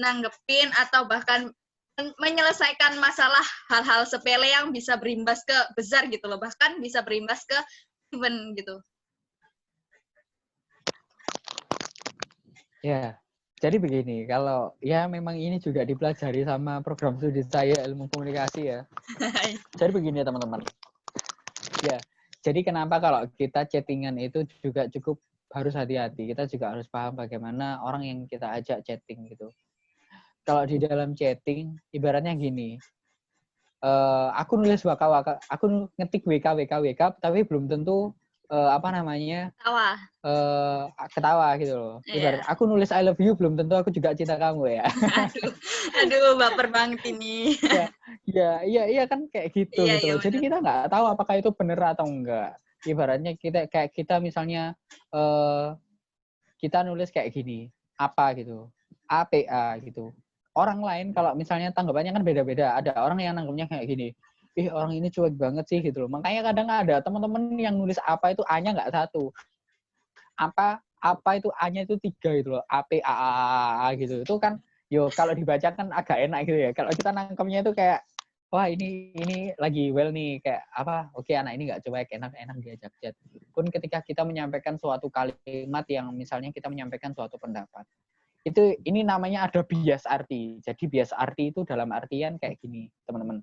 nanggepin atau bahkan menyelesaikan masalah hal-hal sepele yang bisa berimbas ke besar gitu loh, bahkan bisa berimbas ke event gitu. Ya, jadi begini, kalau ya memang ini juga dipelajari sama program studi saya ilmu komunikasi ya. Jadi begini ya teman-teman. Ya, jadi kenapa kalau kita chattingan itu juga cukup harus hati-hati. Kita juga harus paham bagaimana orang yang kita ajak chatting gitu. Kalau di dalam chatting, ibaratnya gini, aku nulis aku ngetik WK, tapi belum tentu ketawa gitu loh. Ibarat aku nulis I love you belum tentu aku juga cinta kamu ya. Aduh, baper banget ini. Iya kan kayak gitu gitu loh. Jadi kita nggak tahu apakah itu benar atau enggak. Ibaratnya kita misalnya kita nulis kayak gini, apa gitu, APA gitu. orang lain kalau misalnya tanggapannya kan beda-beda. Ada orang yang nanggapnya kayak gini, ih orang ini cuek banget sih gitu loh. Makanya kadang ada teman-teman yang nulis apa itu A-nya nggak satu. Apa itu A-nya itu 3 gitu loh. A P A gitu. Itu kan yo kalau dibaca kan agak enak gitu ya. Kalau kita nangkepnya itu kayak wah ini lagi well nih kayak apa? Oke, anak ini nggak cuek, enak diajak chat. Pun ketika kita menyampaikan suatu kalimat yang misalnya kita menyampaikan suatu pendapat. Ini namanya ada bias arti. Jadi bias arti itu dalam artian kayak gini, teman-teman.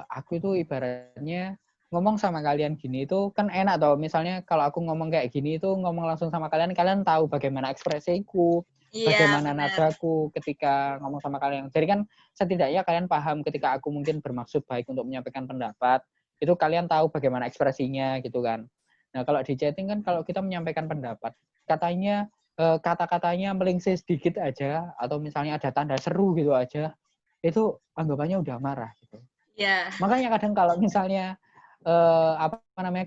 Aku itu ibaratnya ngomong sama kalian gini itu kan enak tau. Misalnya kalau aku ngomong kayak gini itu ngomong langsung sama kalian tahu bagaimana ekspresiku, Iya, bagaimana benar. nadaku ketika ngomong sama kalian. Jadi kan setidaknya kalian paham ketika aku mungkin bermaksud baik untuk menyampaikan pendapat, itu kalian tahu bagaimana ekspresinya gitu kan. Nah, kalau di chatting kan kalau kita menyampaikan pendapat, katanya kata-katanya melingsir sedikit aja atau misalnya ada tanda seru gitu aja, itu anggapannya udah marah gitu. Iya. Makanya kadang kalau misalnya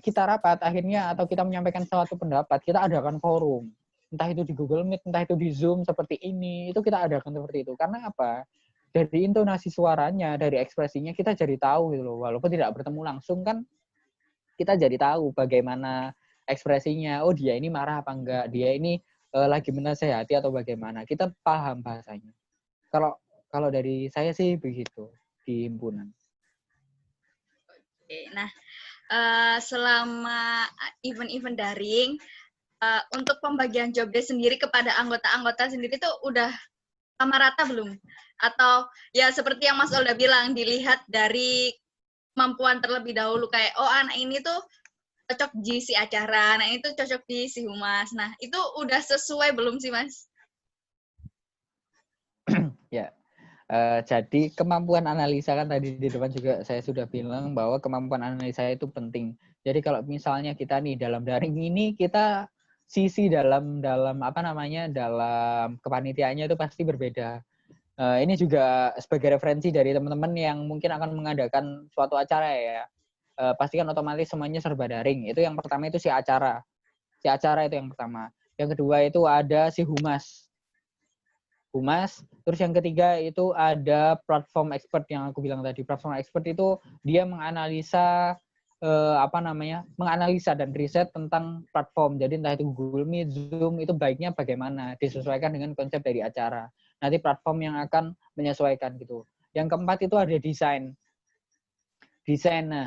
kita rapat akhirnya atau kita menyampaikan suatu pendapat, kita adakan forum. Entah itu di Google Meet, entah itu di Zoom seperti ini, itu kita adakan seperti itu. Karena apa? Dari intonasi suaranya, dari ekspresinya kita jadi tahu gitu loh. Walaupun tidak bertemu langsung kan kita jadi tahu bagaimana ekspresinya. Oh, dia ini marah apa enggak? Dia ini lagi menasehati atau bagaimana? Kita paham bahasanya. Kalau dari saya sih begitu di himpunan. Oke. Nah, selama event-event daring, untuk pembagian job desk sendiri kepada anggota-anggota sendiri tuh udah sama rata belum? Atau ya seperti yang Mas Olda bilang, dilihat dari kemampuan terlebih dahulu, kayak oh anak ini tuh cocok di si acara, anak ini tuh cocok di si humas. Nah, itu udah sesuai belum sih, Mas? Ya, jadi kemampuan analisa kan tadi di depan juga saya sudah bilang bahwa kemampuan analisa itu penting. Jadi kalau misalnya kita nih dalam daring ini kita sisi dalam apa namanya dalam kepanitiaannya itu pasti berbeda. Ini juga sebagai referensi dari teman-teman yang mungkin akan mengadakan suatu acara ya. Pasti kan otomatis semuanya serba daring. Itu yang pertama itu si acara. Si acara itu yang pertama. Yang kedua itu ada si humas. Terus yang ketiga itu ada platform expert yang aku bilang tadi. Platform expert itu dia menganalisa menganalisa dan riset tentang platform. Jadi entah itu Google Meet, Zoom itu baiknya bagaimana disesuaikan dengan konsep dari acara. Nanti platform yang akan menyesuaikan gitu. Yang keempat itu ada desain. Nah,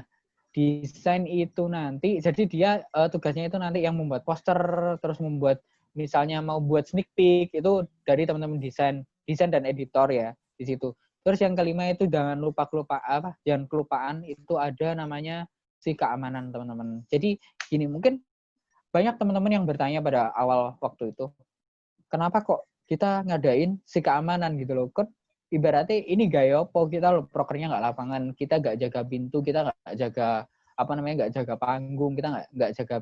desain itu nanti jadi dia tugasnya itu nanti yang membuat poster, terus membuat misalnya mau buat sneak peek itu dari teman-teman desain dan editor ya di situ. Terus yang kelima itu jangan kelupaan itu ada namanya si keamanan teman-teman. Jadi gini, mungkin banyak teman-teman yang bertanya pada awal waktu itu, kenapa kok kita ngadain si keamanan gitu loh? Kan ibaratnya ini gaya apa kita loh prokernya nggak lapangan, kita nggak jaga pintu, kita nggak jaga nggak jaga panggung, kita nggak jaga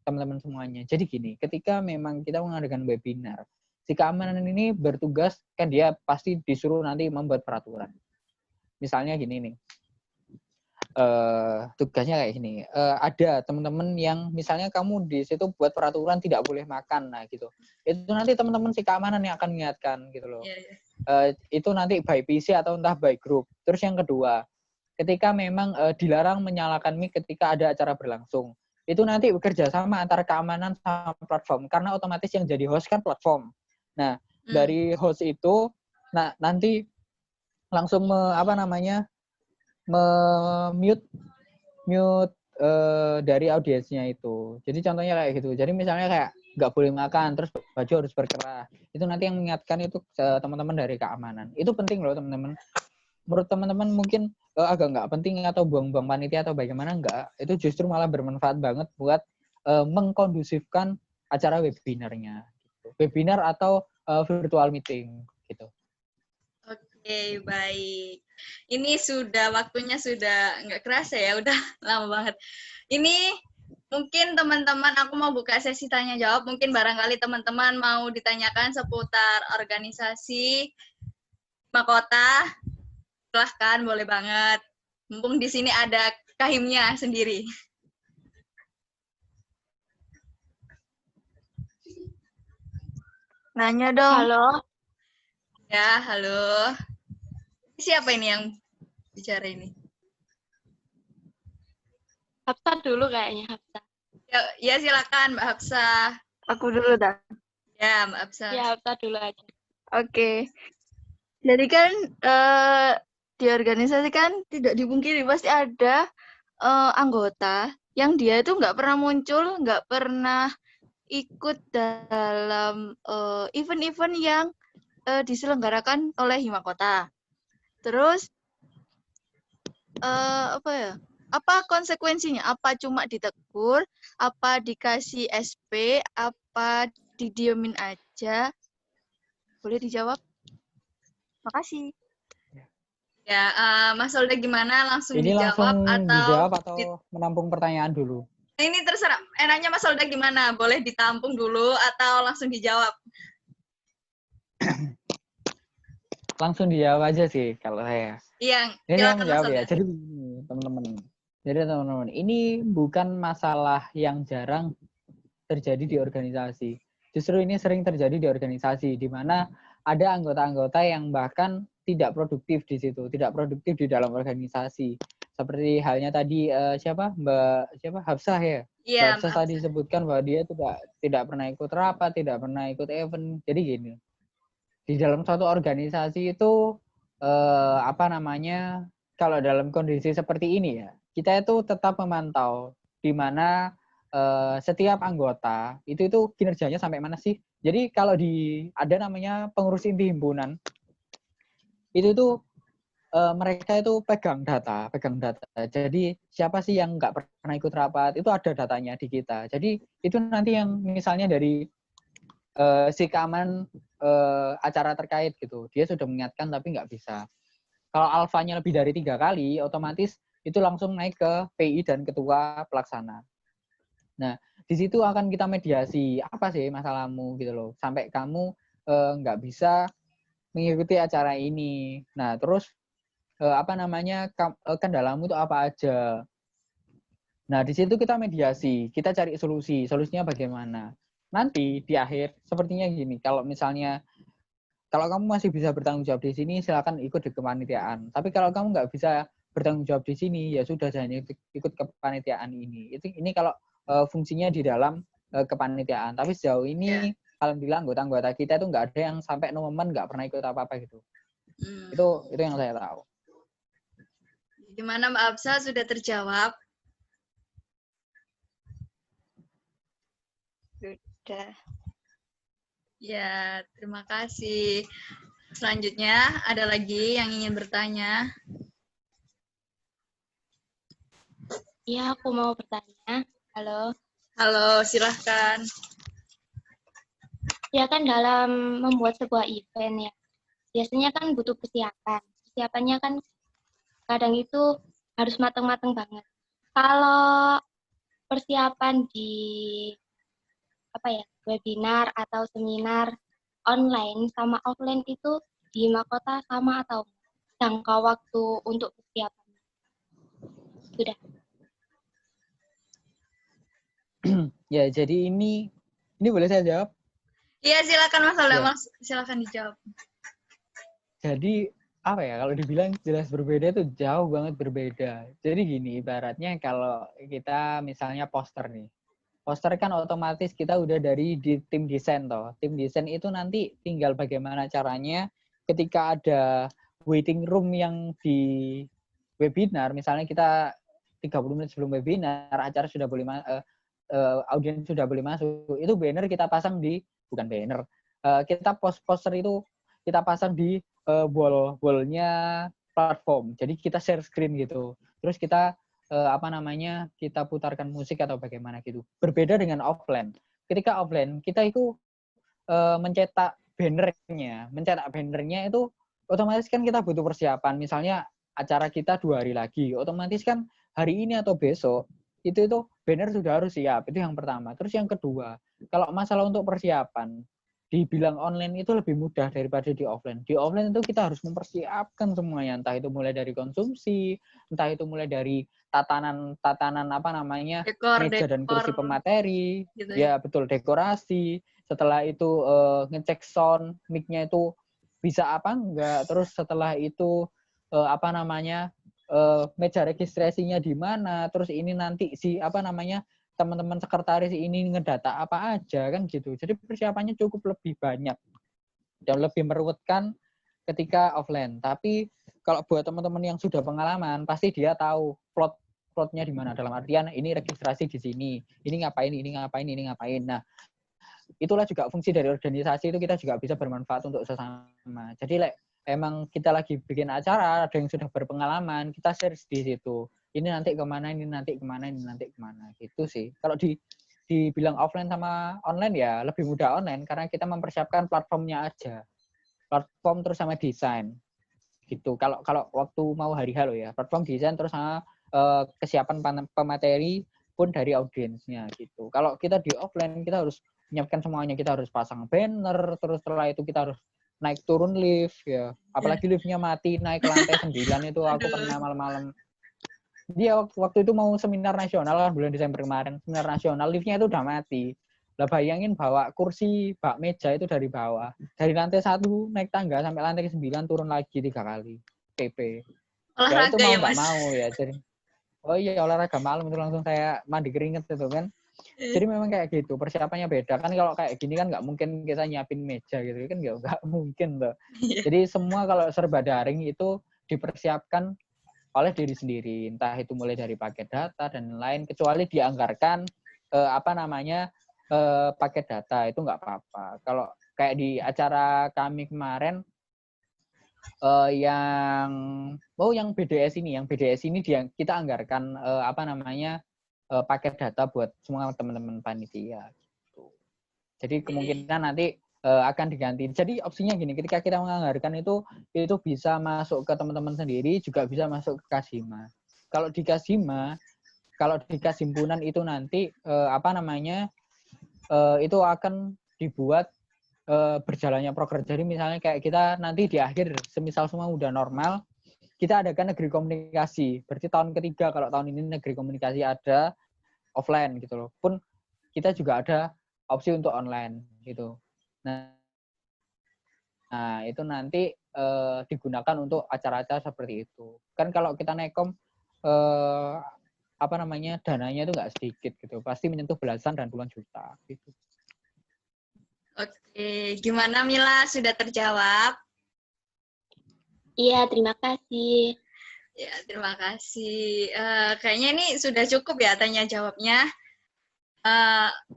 teman-teman semuanya. Jadi gini, ketika memang kita mengadakan webinar, si keamanan ini bertugas kan dia pasti disuruh nanti membuat peraturan. Misalnya gini nih, tugasnya kayak gini. Ada teman-teman yang misalnya kamu di situ buat peraturan tidak boleh makan, nah gitu. Itu nanti teman-teman si keamanan yang akan mengingatkan gitu loh. Itu nanti by PC atau entah by group. Terus yang kedua, ketika memang dilarang menyalakan mic ketika ada acara berlangsung, itu nanti bekerja sama antara keamanan sama platform karena otomatis yang jadi host kan platform. Nah, dari host itu nanti langsung mute dari audiensnya itu. Jadi contohnya kayak gitu. Jadi misalnya kayak nggak boleh makan, terus baju harus berkerah. Itu nanti yang mengingatkan itu teman-teman dari keamanan. Itu penting loh teman-teman. Menurut teman-teman mungkin agak nggak penting atau buang-buang panitia atau bagaimana, enggak. Itu justru malah bermanfaat banget buat mengkondusifkan acara webinarnya. Gitu. Webinar atau virtual meeting gitu. Oke, baik. Ini waktunya sudah nggak kerasa ya, udah lama banget. Ini mungkin teman-teman, aku mau buka sesi tanya jawab. Mungkin barangkali teman-teman mau ditanyakan seputar organisasi Makota. Silahkan, boleh banget. Mumpung di sini ada kahimnya sendiri. Nanya dong. Halo. Ya, halo. Siapa ini yang bicara ini? Hafsa dulu kayaknya, Hafsa. Ya silakan Mbak Hafsah. Aku dulu dah. Ya, Mbak Hafsah. Ya, Hafsa dulu aja. Oke. Jadi kan di organisasi kan tidak dipungkiri pasti ada anggota yang dia itu nggak pernah muncul, nggak pernah ikut dalam event-event yang diselenggarakan oleh Hima Kota. Terus apa ya? Apa konsekuensinya? Apa cuma ditegur? Apa dikasih SP? Apa didiemin aja? Boleh dijawab? Makasih. Ya, Mas Olda gimana? Langsung Ini dijawab langsung atau dijawab atau menampung pertanyaan dulu? Ini terserah. Enaknya Mas Olda gimana? Boleh ditampung dulu atau langsung dijawab? Langsung dijawab aja sih kalau saya. Iya, Ini saya silakan Mas menjawab Olda. ya. Jadi teman-teman. Jadi teman-teman, ini bukan masalah yang jarang terjadi di organisasi. Justru ini sering terjadi di organisasi, di mana ada anggota-anggota yang bahkan tidak produktif di situ, tidak produktif di dalam organisasi. Seperti halnya tadi Mbak Hafsah ya. Mbak Iya, Hafsah Mbak tadi sebutkan bahwa dia tidak pernah ikut rapat, tidak pernah ikut event. Jadi gini, di dalam suatu organisasi itu kalau dalam kondisi seperti ini ya, kita itu tetap memantau di mana setiap anggota itu kinerjanya sampai mana sih. Jadi kalau ada namanya pengurus inti himpunan, itu tuh mereka itu pegang data. Jadi siapa sih yang nggak pernah ikut rapat, itu ada datanya di kita. Jadi itu nanti yang misalnya dari si keamanan acara terkait gitu, dia sudah mengingatkan tapi nggak bisa. Kalau alfanya lebih dari 3 kali, otomatis itu langsung naik ke PI dan ketua pelaksana. Nah, di situ akan kita mediasi, apa sih masalahmu gitu loh, sampai kamu nggak bisa mengikuti acara ini. Nah, terus kendalamu itu apa aja. Nah, di situ kita mediasi, kita cari solusi. Solusinya bagaimana? Nanti di akhir sepertinya gini, kalau kamu masih bisa bertanggung jawab di sini, silakan ikut di kepanitiaan. Tapi kalau kamu nggak bisa bertanggung jawab di sini, ya sudah jangan ikut kepanitiaan ini. Ini kalau fungsinya di dalam kepanitiaan. Tapi sejauh ini, alhamdulillah anggota-anggota kita itu nggak ada yang sampai momen nggak pernah ikut apa-apa gitu. Itu yang saya tahu. Gimana Mbak Hafsah, sudah terjawab? Sudah. Ya, terima kasih. Selanjutnya, ada lagi yang ingin bertanya? Iya, aku mau bertanya. Halo. Halo, silahkan. Ya kan dalam membuat sebuah event ya, biasanya kan butuh persiapan. Persiapannya kan kadang itu harus matang-matang banget. Kalau persiapan di webinar atau seminar online sama offline itu di Makota sama atau jangka waktu untuk persiapan? Sudah. Ya, jadi ini boleh saya jawab? Iya, silakan Mas Olda, Ya. silakan dijawab. Jadi apa ya, kalau dibilang jelas berbeda itu jauh banget berbeda. Jadi gini, ibaratnya kalau kita misalnya poster nih. Poster kan otomatis kita udah dari di tim desain toh. Tim desain itu nanti tinggal bagaimana caranya ketika ada waiting room yang di webinar, misalnya kita 30 menit sebelum webinar, acara sudah boleh audiens sudah boleh masuk. Itu banner kita pasang bukan banner. Kita poster itu kita pasang di wall-nya platform. Jadi kita share screen gitu. Terus kita kita putarkan musik atau bagaimana gitu. Berbeda dengan offline. Ketika offline, kita itu mencetak bannernya. Mencetak bannernya itu otomatis kan kita butuh persiapan. Misalnya acara kita 2 hari lagi, otomatis kan hari ini atau besok itu banner sudah harus siap. Itu yang pertama. Terus yang kedua, kalau masalah untuk persiapan, dibilang online itu lebih mudah daripada di offline. Di offline itu kita harus mempersiapkan semuanya, entah itu mulai dari konsumsi, entah itu mulai dari tatanan meja dan kursi pemateri, gitu ya betul, dekorasi. Setelah itu ngecek sound, mic-nya itu bisa apa enggak, terus setelah itu apa namanya meja registrasinya di mana, terus ini nanti si apa namanya teman-teman sekretaris ini ngedata apa aja kan gitu. Jadi persiapannya cukup lebih banyak dan lebih meruwetkan ketika offline. Tapi kalau buat teman-teman yang sudah pengalaman, pasti dia tahu plotnya di mana. Dalam artian ini registrasi di sini, ini ngapain, ini ngapain, ini ngapain. Nah, itulah juga fungsi dari organisasi itu, kita juga bisa bermanfaat untuk sesama. Jadi emang kita lagi bikin acara, ada yang sudah berpengalaman, kita share di situ. Ini nanti kemana, ini nanti kemana, ini nanti kemana. Gitu sih. Kalau dibilang offline sama online ya lebih mudah online karena kita mempersiapkan platformnya aja. Platform terus sama desain. Gitu. Kalau waktu mau hari halo ya, platform desain terus sama kesiapan pemateri pun dari audiensnya gitu. Kalau kita di offline kita harus menyiapkan semuanya, kita harus pasang banner, terus setelah itu kita harus naik turun lift ya. Apalagi liftnya mati naik ke lantai 9 itu aku pernah malam-malam. Dia waktu itu mau seminar nasional kan bulan Desember kemarin, seminar nasional liftnya itu udah mati. Lah bayangin bawa kursi, bak meja itu dari bawah. Dari lantai 1 naik tangga sampai lantai 9 turun lagi 3 kali. PP. Ya itu Olahraga mau ya, nggak Mas? mau ya. Jadi, oh iya olahraga malam itu langsung saya mandi keringet itu kan. Jadi memang kayak gitu, persiapannya beda. Kan kalau kayak gini kan nggak mungkin kita nyiapin meja gitu kan, nggak mungkin loh. Jadi semua kalau serba daring itu dipersiapkan oleh diri sendiri, entah itu mulai dari paket data dan lain, kecuali dianggarkan paket data itu nggak apa-apa. Kalau kayak di acara kami kemarin yang BDS ini kita anggarkan paket data buat semua teman-teman panitia gitu. Jadi kemungkinan nanti akan diganti. Jadi opsinya gini, ketika kita menganggarkan itu bisa masuk ke teman-teman sendiri, juga bisa masuk ke Kasima. Kalau di Kasimpunan itu nanti itu akan dibuat berjalannya program. Jadi misalnya kayak kita nanti di akhir, semisal semua udah normal, kita adakan negeri komunikasi. Berarti tahun ketiga kalau tahun ini negeri komunikasi ada offline gitu loh. Pun kita juga ada opsi untuk online gitu. Nah itu nanti digunakan untuk acara-acara seperti itu. Kan kalau kita nekom dananya itu nggak sedikit gitu. Pasti menyentuh belasan dan puluhan juta gitu. Oke, gimana Mila? Sudah terjawab? Iya, terima kasih. Ya, terima kasih. Kayaknya ini sudah cukup ya tanya jawabnya.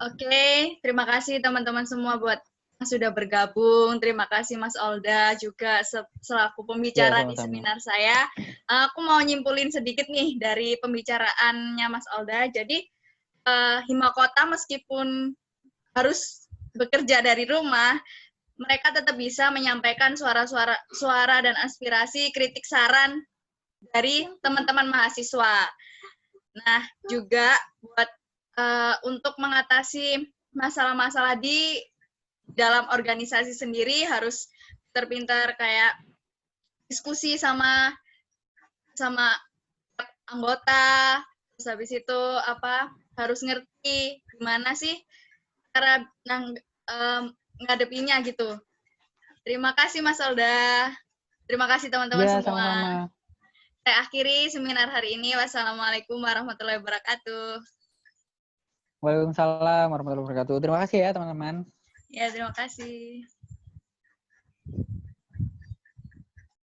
Oke, terima kasih teman-teman semua buat yang sudah bergabung. Terima kasih Mas Olda juga selaku pembicara di seminar saya. Aku mau nyimpulin sedikit nih dari pembicaraannya Mas Olda. Jadi Hima Kota meskipun harus bekerja dari rumah, mereka tetap bisa menyampaikan suara dan aspirasi, kritik, saran dari teman-teman mahasiswa. Nah, juga buat untuk mengatasi masalah-masalah di dalam organisasi sendiri harus terpintar kayak diskusi sama anggota, terus habis itu harus ngerti gimana sih cara ngadepinya gitu. Terima kasih Mas Olda. Terima kasih teman-teman semua. Sama-sama. Saya akhiri seminar hari ini. Wassalamualaikum warahmatullahi wabarakatuh. Waalaikumsalam warahmatullahi wabarakatuh. Terima kasih ya teman-teman. Ya, terima kasih.